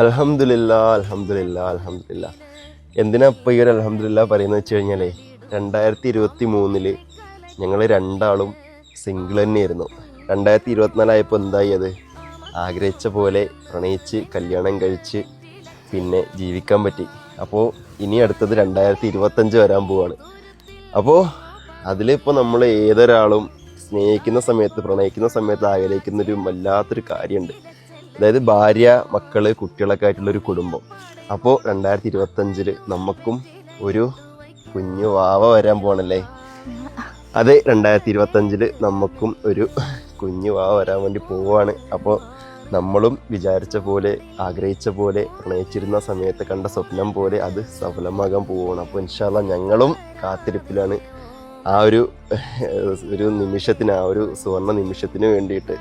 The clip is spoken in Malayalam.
അൽഹംദുലില്ലാ അൽഹംദുലില്ലാ അൽഹംദുലില്ലാ. എന്തിനാ ഇപ്പോൾ ഈ ഒരു അൽഹംദുലില്ലാ പറയുന്നത് വെച്ച് കഴിഞ്ഞാൽ 2023 ഞങ്ങൾ രണ്ടാളും സിംഗിൾ തന്നെയായിരുന്നു. 2024 എന്തായി? അത് ആഗ്രഹിച്ച പോലെ പ്രണയിച്ച് കല്യാണം കഴിച്ച് പിന്നെ ജീവിക്കാൻ പറ്റി. അപ്പോൾ ഇനി അടുത്തത് 2025 വരാൻ പോവാണ്. അപ്പോൾ അതിലിപ്പോൾ നമ്മൾ ഏതൊരാളും സ്നേഹിക്കുന്ന സമയത്ത് പ്രണയിക്കുന്ന സമയത്ത് ആഗ്രഹിക്കുന്നൊരു വല്ലാത്തൊരു കാര്യമുണ്ട്. അതായത് ഭാര്യ മക്കള് കുട്ടികളൊക്കെ ആയിട്ടുള്ളൊരു കുടുംബം. അപ്പോൾ 2025 നമുക്കും ഒരു കുഞ്ഞു വാവ വരാൻ പോകണല്ലേ. അതെ, 2025 നമുക്കും ഒരു കുഞ്ഞു വാവ വരാൻ വേണ്ടി പോവാണ്. അപ്പോൾ നമ്മളും വിചാരിച്ച പോലെ ആഗ്രഹിച്ച പോലെ പ്രണയിച്ചിരുന്ന സമയത്ത് കണ്ട സ്വപ്നം പോലെ അത് സഫലമാകാൻ പോവുകയാണ്. അപ്പോൾ ഇൻഷാ അല്ലാഹ് ഞങ്ങളും കാത്തിരിപ്പിലാണ് ആ ഒരു നിമിഷത്തിന്, ആ ഒരു സുവർണ്ണ നിമിഷത്തിന് വേണ്ടിയിട്ട്.